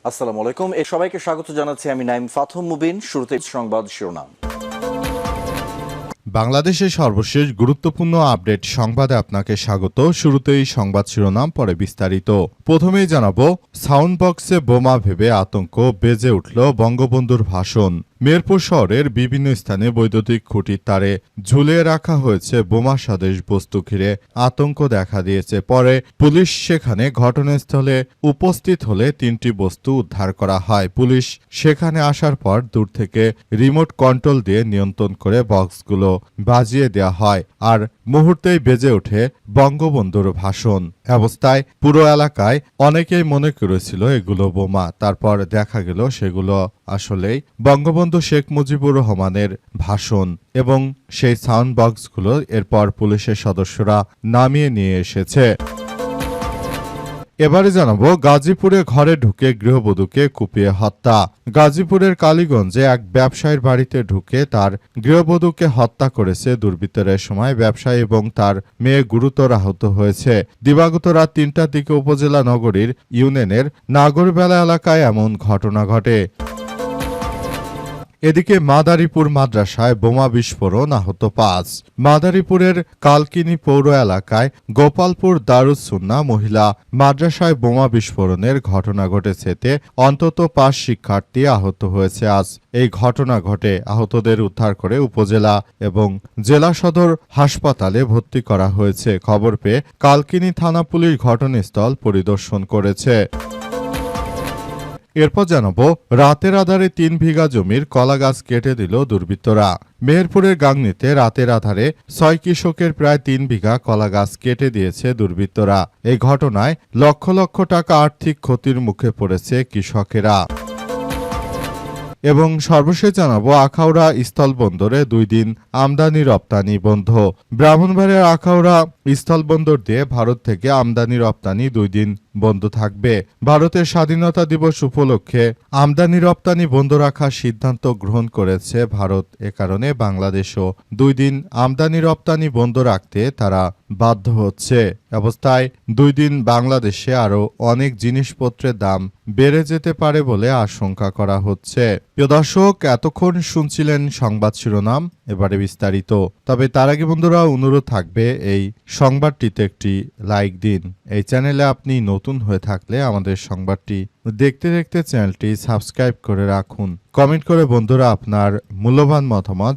আসসালামু আলাইকুম। সবাইকে স্বাগত জানাচ্ছি আমি নাইম ফাথম মুবিন। শুরুতে সংবাদ শিরোনাম। বাংলাদেশের সর্বশেষ গুরুত্বপূর্ণ আপডেট সংবাদে আপনাকে স্বাগত। শুরুতেই সংবাদ শিরোনাম, পরে বিস্তারিত। প্রথমেই জানাবো, সাউন্ড বক্সে বোমা ভেবে আতঙ্ক, বেজে উঠল বঙ্গবন্ধুর ভাষণ। মেহেরপুর শহরের বিভিন্ন স্থানে বৈদ্যুতিক খুঁটির তারে ঝুলিয়ে রাখা হয়েছে বোমা সদৃশ বস্তু ঘিরে আতঙ্ক দেখা দিয়েছে। পরে পুলিশ সেখানে ঘটনাস্থলে উপস্থিত হলে 3টি বস্তু উদ্ধার করা হয়। পুলিশ সেখানে আসার পর দূর থেকে রিমোট কন্ট্রোল দিয়ে নিয়ন্ত্রণ করে বক্সগুলো বাজিয়ে দেওয়া হয়, আর মুহূর্তেই বেজে ওঠে বঙ্গবন্ধুর ভাষণ। অবস্থায় পুরো এলাকায় অনেকেই মনে করেছিল এগুলো বোমা। তারপর দেখা গেল সেগুলো আসলেই বঙ্গবন্ধু শেখ মুজিবুর রহমানের ভাষণ, এবং সেই সাউন্ড বক্সগুলো এরপর পুলিশের সদস্যরা নামিয়ে নিয়ে এসেছে। এবারে জানাবো, গাজীপুরে ঘরে ঢুকে গৃহবধূকে কুপিয়ে হত্যা। গাজীপুরের কালীগঞ্জে এক ব্যবসায়ীর বাড়িতে ঢুকে তার গৃহবধূকে হত্যা করেছে দুর্বৃত্তরা। সময় ব্যবসায়ী এবং তার মেয়ে গুরুতর আহত হয়েছে। দিবাগত রাত 3টার দিকে উপজেলা নগরীর ইউনিয়নের নাগরবেলা এলাকায় এমন ঘটনা ঘটে। এদিকে মাদারীপুর মাদ্রাসায় বোমা বিস্ফোরণ, আহত 5। মাদারীপুরের কালকিনি পৌর এলাকায় গোপালপুর দারুস সুন্নাহ মহিলা মাদ্রাসায় বোমা বিস্ফোরণের ঘটনা ঘটেছে। এতে অন্তত 5 শিক্ষার্থী আহত হয়েছে। আজ এই ঘটনা ঘটে। আহতদের উদ্ধার করে উপজেলা এবং জেলা সদর হাসপাতালে ভর্তি করা হয়েছে। খবর পেয়ে কালকিনি থানা পুলিশ ঘটনাস্থল পরিদর্শন করেছে। এরপর জানাবো, রাতের আধারে 3 বিঘা জমির কলা গাছ কেটে দিল দুর্বৃত্তরা। মেহেরপুরের গাংনীতে রাতের আধারে 6 কৃষকের প্রায় 3 বিঘা কলা গাছ কেটে দিয়েছে দুর্বৃত্তরা। এই ঘটনায় লক্ষ লক্ষ টাকা আর্থিক ক্ষতির মুখে পড়েছে কৃষকেরা। এবং সর্বশেষ জানাবো, আখাউড়া স্থলবন্দরে 2 দিন আমদানি রপ্তানি বন্ধ। ব্রাহ্মণবাড়িয়ার আখাউড়া স্থলবন্দর দিয়ে ভারত থেকে আমদানি রপ্তানি 2 দিন বন্ধ থাকবে। ভারতের স্বাধীনতা দিবস উপলক্ষে আমদানি রপ্তানি বন্ধ রাখার সিদ্ধান্ত গ্রহণ করেছে ভারত। এ কারণে বাংলাদেশও 2 দিন আমদানি রপ্তানি বন্ধ রাখতে তারা বাধ্য হচ্ছে। অবস্থায় 2 দিন বাংলাদেশে আরও অনেক জিনিসপত্রের দাম বেড়ে যেতে পারে বলে আশঙ্কা করা হচ্ছে। প্রিয় দর্শক, এতক্ষণ শুনছিলেন সংবাদ শিরোনাম, এবারে বিস্তারিত। তবে তার আগে বন্ধুরা, অনুরোধ থাকবে এই সংবাদটিতে একটি লাইক দিন। এই চ্যানেলে আপনি নতুন হয়ে থাকলে আমাদের সংবাদটি দেখতে দেখতে চ্যানেলটি সাবস্ক্রাইব করে রাখুন। কমেন্ট করে বন্ধুরা আপনার মূল্যবান মতামত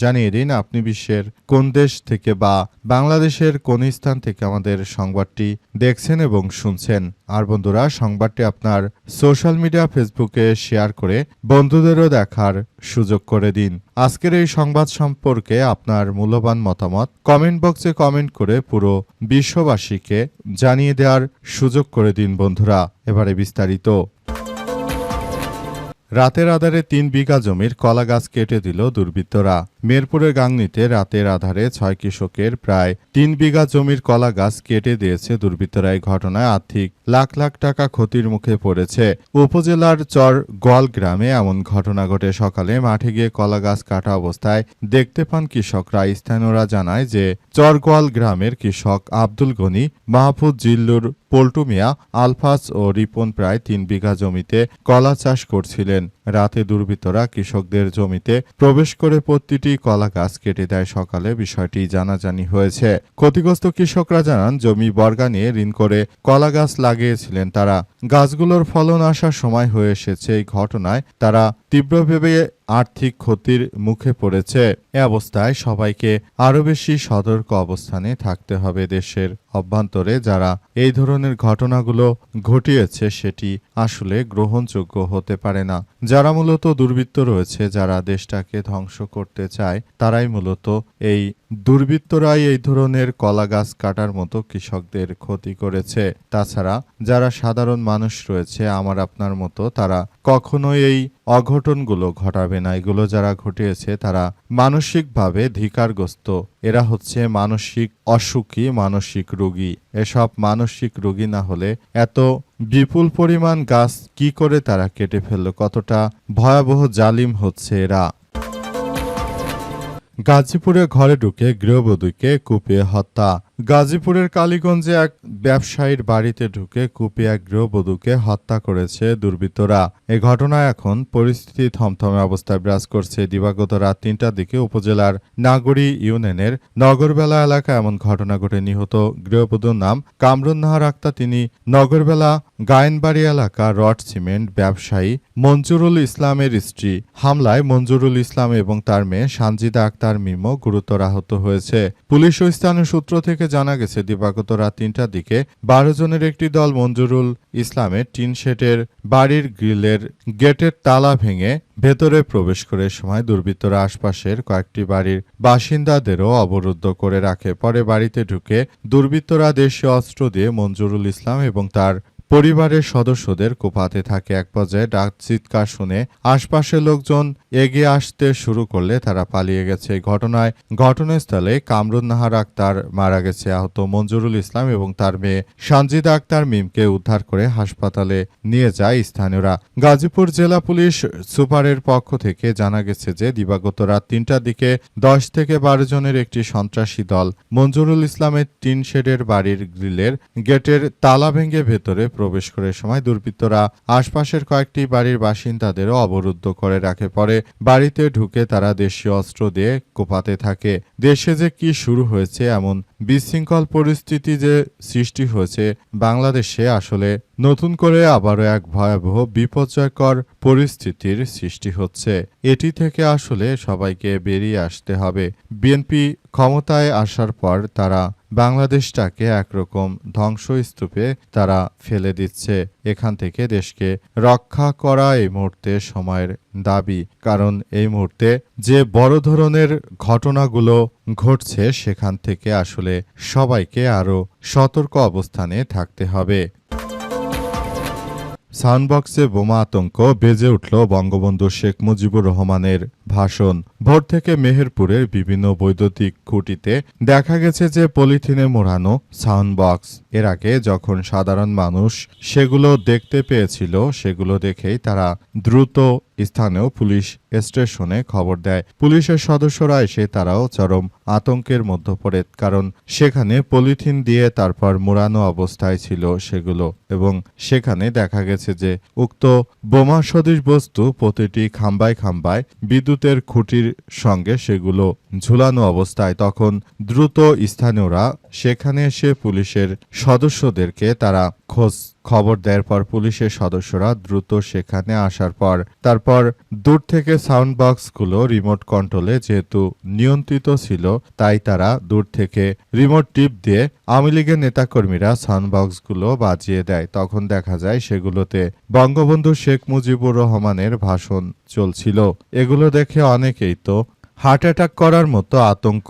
জানিয়ে দিন আপনি বিশ্বের কোন দেশ থেকে বা বাংলাদেশের কোন স্থান থেকে আমাদের সংবাদটি দেখছেন এবং শুনছেন। আর বন্ধুরা, সংবাদটি আপনার সোশ্যাল মিডিয়া ফেসবুকে শেয়ার করে বন্ধুদেরও দেখার সুযোগ করে দিন। আজকের এই সংবাদ সম্পর্কে আপনার মূল্যবান মতামত কমেন্ট বক্সে কমেন্ট করে পুরো বিশ্ববাসীকে জানিয়ে দেওয়ার সুযোগ করে দিন বন্ধুরা। এবারে বিস্তারিত। রাতের আধারে 3 বিঘা জমির কলা গাছ কেটে দিল দুর্বৃত্তরা। মেহেরপুরের গাংনীতে রাতের আধারে 6 কৃষকের প্রায় 3 বিঘা জমির কলা গাছ কেটে দিয়েছে দুর্বৃত্তরা। এই ঘটনায় আর্থিক লাখ লাখ টাকা ক্ষতির মুখে পড়েছে। উপজেলার চর গোয়াল গ্রামে এমন ঘটনা ঘটে। সকালে মাঠে গিয়ে কলা গাছ কাটা অবস্থায় দেখতে পান কৃষকরা। স্থানীয়রা জানায় যে চর গোয়াল গ্রামের কৃষক আব্দুল গনি, মাহফুজ, জিল্লুর, পল্টু মিয়া, আলফাজ ও রিপন প্রায় 3 বিঘা জমিতে কলা চাষ করছিলেন। রাতে দুর্বৃত্তরা কৃষকদের জমিতে প্রবেশ করে প্রতিটি কলা গাছ কেটে দেয়। সকালে বিষয়টি জানাজানি হয়েছে। ক্ষতিগ্রস্ত কৃষকরা জানান, জমি বর্গা নিয়ে ঋণ করে কলা গাছ লাগিয়েছিলেন তারা। গাছগুলোর ফলন আসার সময় হয়ে এসেছে। এই ঘটনায় তারা তীব্রভাবে আর্থিক ক্ষতির মুখে পড়েছে। এ অবস্থায় সবাইকে আরও বেশি সতর্ক অবস্থানে থাকতে হবে। দেশের অভ্যন্তরে যারা এই ধরনের ঘটনাগুলো ঘটিয়েছে সেটি আসলে গ্রহণযোগ্য হতে পারে না। যারা মূলত দুর্বৃত্ত রয়েছে, যারা দেশটাকে ধ্বংস করতে চায়, তারাই মূলত এই দুর্বৃত্তরাই এই ধরনের কলা গাছ কাটার মতো কৃষকদের ক্ষতি করেছে। তাছাড়া যারা সাধারণ মানুষ রয়েছে আমার আপনার মতো, তারা কখনোই এই অঘটনগুলো ঘটাবে না। এগুলো যারা ঘটিয়েছে তারা মানসিকভাবে ধিক্কারগ্রস্ত। এরা হচ্ছে মানসিক অসুখী, মানসিক রোগী। এসব মানসিক রোগী না হলে এত বিপুল পরিমাণ গাছ কি করে তারা কেটে ফেলল? কতটা ভয়াবহ জালিম হচ্ছে এরা। গাজীপুরে ঘরে ঢুকে গৃহবধূকে কুপিয়ে হত্যা। গাজীপুরের কালীগঞ্জে এক ব্যবসায়ীর বাড়িতে ঢুকে কুপিয়ে এক গৃহবধূকে হত্যা করেছে দুর্বৃত্তরা। এ ঘটনায় এখন পরিস্থিতি থমথমে অবস্থায় বিরাজ করছে। দিবাগত রাত ৩টার দিকে উপজেলার নাগরী ইউনিয়নের নগরবেলা এলাকায় এমন ঘটনা ঘটে। নিহত গৃহবধূর নাম কামরুন নাহার আক্তার। তিনি নগরবেলা গায়েনবাড়ি এলাকা রড সিমেন্ট ব্যবসায়ী মঞ্জুরুল ইসলামের স্ত্রী। হামলায় মঞ্জুরুল ইসলাম এবং তার মেয়ে সানজিদা আক্তার মিমো গুরুতর আহত হয়েছে। পুলিশ ও স্থানীয় সূত্র থেকে জানা গেছে, দিবাগত রাত ৩টার দিকে ১২ জনের একটি দল মঞ্জুরুল ইসলামের টিন শেডের বাড়ির গ্রিলের গেটের তালা ভেঙে ভেতরে প্রবেশ করে সময় দুর্বৃত্তরা আশপাশের কয়েকটি বাড়ির বাসিন্দাদেরও অবরুদ্ধ করে রাখে। পরে বাড়িতে ঢুকে দুর্বৃত্তরা দেশীয় অস্ত্র দিয়ে মঞ্জুরুল ইসলাম এবং তার পরিবারের সদস্যদের কোপাতে থাকে। এক পর্যায়ে ডাক চিৎকার শুনে আশপাশের লোকজন এগিয়ে আসতে শুরু করলে তারা পালিয়ে গেছে। ঘটনায় ঘটনাস্থলে কামরুন নাহার আক্তার মারা গেছে। আহত মঞ্জুরুল ইসলাম এবং তার মেয়ে সানজিদা আক্তার মিমকে উদ্ধার করে হাসপাতালে নিয়ে যায় স্থানীয়রা। গাজীপুর জেলা পুলিশ সুপারের পক্ষ থেকে জানা গেছে যে দিবাগত রাত ৩টার দিকে ১০ থেকে ১২ জনের একটি সন্ত্রাসী দল মঞ্জুরুল ইসলামের টিন শেডের বাড়ির গ্রিলের গেটের তালা ভেঙে ভেতরে প্রবেশ করে সময় দুর্বৃত্তরা আশপাশের কয়েকটি বাড়ির বাসিন্দাদেরও অবরুদ্ধ করে রাখে। পরে বাড়িতে ঢুকে তারা দেশীয় অস্ত্র দিয়ে কোপাতে থাকে। দেশে যে কি শুরু হয়েছে, এমন বিশৃঙ্খল পরিস্থিতি যে সৃষ্টি হয়েছে বাংলাদেশে, আসলে নতুন করে আবারও এক ভয়াবহ বিপর্যয়কর পরিস্থিতির সৃষ্টি হচ্ছে। এটি থেকে আসলে সবাইকে বেরিয়ে আসতে হবে। বিএনপি ক্ষমতায় আসার পর তারা বাংলাদেশটাকে একরকম ধ্বংসস্তূপে তারা ফেলে দিচ্ছে। এখান থেকে দেশকে রক্ষা করা এই মুহূর্তে সময়ের দাবি। কারণ এই মুহূর্তে যে বড় ধরনের ঘটনাগুলো ঘটছে সেখান থেকে আসলে সবাইকে আরও সতর্ক অবস্থানে থাকতে হবে। সাউন্ডবক্সে বোমা আতঙ্ক, বেজে উঠল বঙ্গবন্ধু শেখ মুজিবুর রহমানের ভাষণ। ভোর থেকে মেহেরপুরের বিভিন্ন বৈদ্যুতিক খুঁটিতে দেখা গেছে যে পলিথিনে মোড়ানো সাউন্ডবক্স। এর আগে যখন সাধারণ মানুষ সেগুলো দেখতে পেয়েছিল, সেগুলো দেখেই তারা দ্রুত স্থানীয় পুলিশ স্টেশনে খবর দেয়। পুলিশের সদস্যরা এসে তারাও চরম আতঙ্কের মধ্যে পড়ে, কারণ সেখানে পলিথিন দিয়ে তারপর মোড়ানো অবস্থায় ছিল সেগুলো, এবং সেখানে দেখা গেছে যে উক্ত বোমা সদৃশ বস্তু প্রতিটি খাম্বায় খাম্বায় বিদ্যুতের খুঁটির সঙ্গে সেগুলো ঝুলানো অবস্থায়। তখন দ্রুত স্থানীয়রা সেখানে এসে পুলিশের সদস্যদেরকে তারা খবর দেওয়ার পর পুলিশের সদস্যরা দ্রুত সেখানে আসার পর তারপর দূর থেকে সাউন্ড বক্সগুলো রিমোট কন্ট্রোলে যেহেতু নিয়ন্ত্রিত ছিল, তাই তারা দূর থেকে রিমোট টিপ দিয়ে আওয়ামী লীগের নেতাকর্মীরা সাউন্ড বক্সগুলো বাজিয়ে দেয়। তখন দেখা যায় সেগুলোতে বঙ্গবন্ধু শেখ মুজিবুর রহমানের ভাষণ চলছিল। এগুলো দেখে অনেকেই তো হার্ট অ্যাটাক করার মতো আতঙ্ক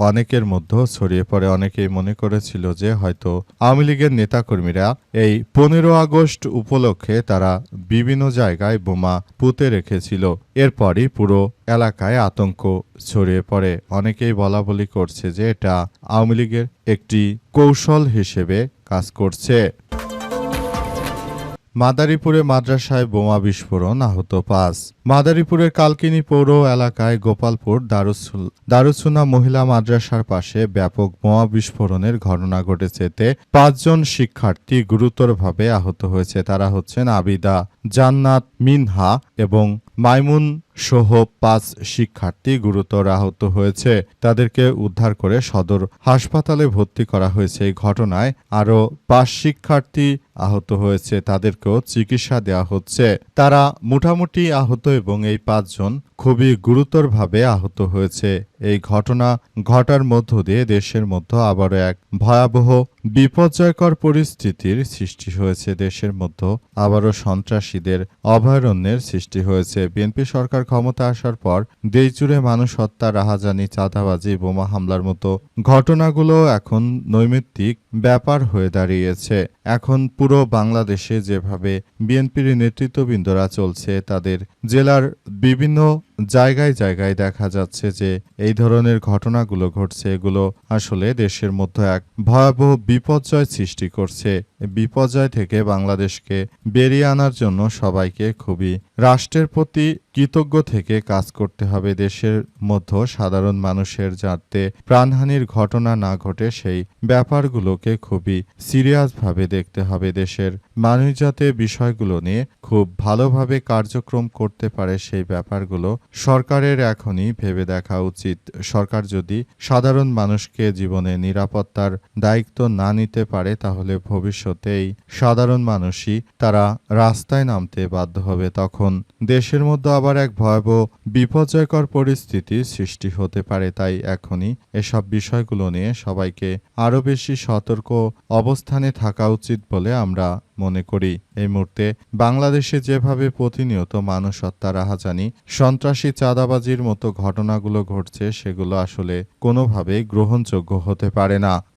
অনেকের মধ্যে ছড়িয়ে পড়ে। অনেকেই মনে করেছিল যে হয়তো আওয়ামী লীগের নেতাকর্মীরা এই ১৫ আগস্ট উপলক্ষে তারা বিভিন্ন জায়গায় বোমা পুঁতে রেখেছিল। এরপরই পুরো এলাকায় আতঙ্ক ছড়িয়ে পড়ে। অনেকেই বলাবলি করছে যে এটা আওয়ামী লীগের একটি কৌশল হিসেবে কাজ করছে। মাদারীপুরে মাদ্রাসায় বোমা বিস্ফোরণ, আহত ৫। মাদারীপুরের কালকিনি পৌর এলাকায় গোপালপুর দারুসুন্নাহ মহিলা মাদ্রাসার পাশে ব্যাপক বোমা বিস্ফোরণের ঘটনা ঘটেছে। এতে ৫ জন শিক্ষার্থী গুরুতরভাবে আহত হয়েছে। তারা হচ্ছেন আবিদা, জান্নাত, মিনহা এবং মাইমুন সহ ৫ শিক্ষার্থী গুরুতর আহত হয়েছে। তাদেরকে উদ্ধার করে সদর হাসপাতালে ভর্তি করা হয়েছে। এই ঘটনায় আরও ৫ শিক্ষার্থী আহত হয়েছে, তাদেরকেও চিকিৎসা দেওয়া হচ্ছে। তারা মোটামুটি আহত এবং এই ৫ জন খুবই গুরুতরভাবে আহত হয়েছে। এই ঘটনা ঘটার মধ্য দিয়ে দেশের মধ্যে আবারও এক ভয়াবহ বিপর্যয়কর পরিস্থিতির সৃষ্টি হয়েছে। দেশের মধ্যে আবারও সন্ত্রাসীদের অভয়ারণ্যের সৃষ্টি হয়েছে। বিএনপি সরকার ক্ষমতা আসার পর দেশজুড়ে মানুষ হত্যা, রাহাজানি, চাঁদাবাজি, বোমা হামলার মতো ঘটনাগুলো এখন নৈমিত্তিক ব্যাপার হয়ে দাঁড়িয়েছে। এখন পুরো বাংলাদেশে যেভাবে বিএনপির নেতৃত্ববৃন্দরা চলছে, তাদের জেলার বিভিন্ন জায়গায় জায়গায় দেখা যাচ্ছে যে এই ধরনের ঘটনাগুলো ঘটছে, এগুলো আসলে দেশের মধ্যে এক ভয়াবহ বিপর্যয় সৃষ্টি করছে। এই বিপর্যয় থেকে বাংলাদেশকে বেরিয়ে আনার জন্য সবাইকে খুবই রাষ্ট্রের প্রতি কৃতজ্ঞ থেকে কাজ করতে হবে। দেশের মধ্যে সাধারণ মানুষের যাতে প্রাণহানির ঘটনা না ঘটে সেই ব্যাপারগুলোকে খুবই সিরিয়াসভাবে দেখতে হবে। দেশের মানুষ যাতে বিষয়গুলো নিয়ে খুব ভালোভাবে কার্যক্রম করতে পারে সেই ব্যাপারগুলো সরকারের এখনই ভেবে দেখা উচিত। সরকার যদি সাধারণ মানুষকে জীবনে নিরাপত্তার দায়িত্ব না নিতে পারে তাহলে ভবিষ্যতে এই সাধারণ মানুষই তারা রাস্তায় নামতে বাধ্য হবে। তখন দেশের মধ্যে আবার এক ভয়াবহ বিপর্যয়কর পরিস্থিতি সৃষ্টি হতে পারে। তাই এখনই এসব বিষয়গুলো নিয়ে সবাইকে আরও বেশি সতর্ক অবস্থানে থাকা উচিত বলে আমরা মনে করি। এই মুহূর্তে বাংলাদেশে যেভাবে প্রতিনিয়ত মানুষ হত্যা, রাহাজানি, সন্ত্রাসী, চাঁদাবাজির মতো ঘটনাগুলো ঘটছে সেগুলো আসলে কোনোভাবেই গ্রহণযোগ্য হতে পারে না।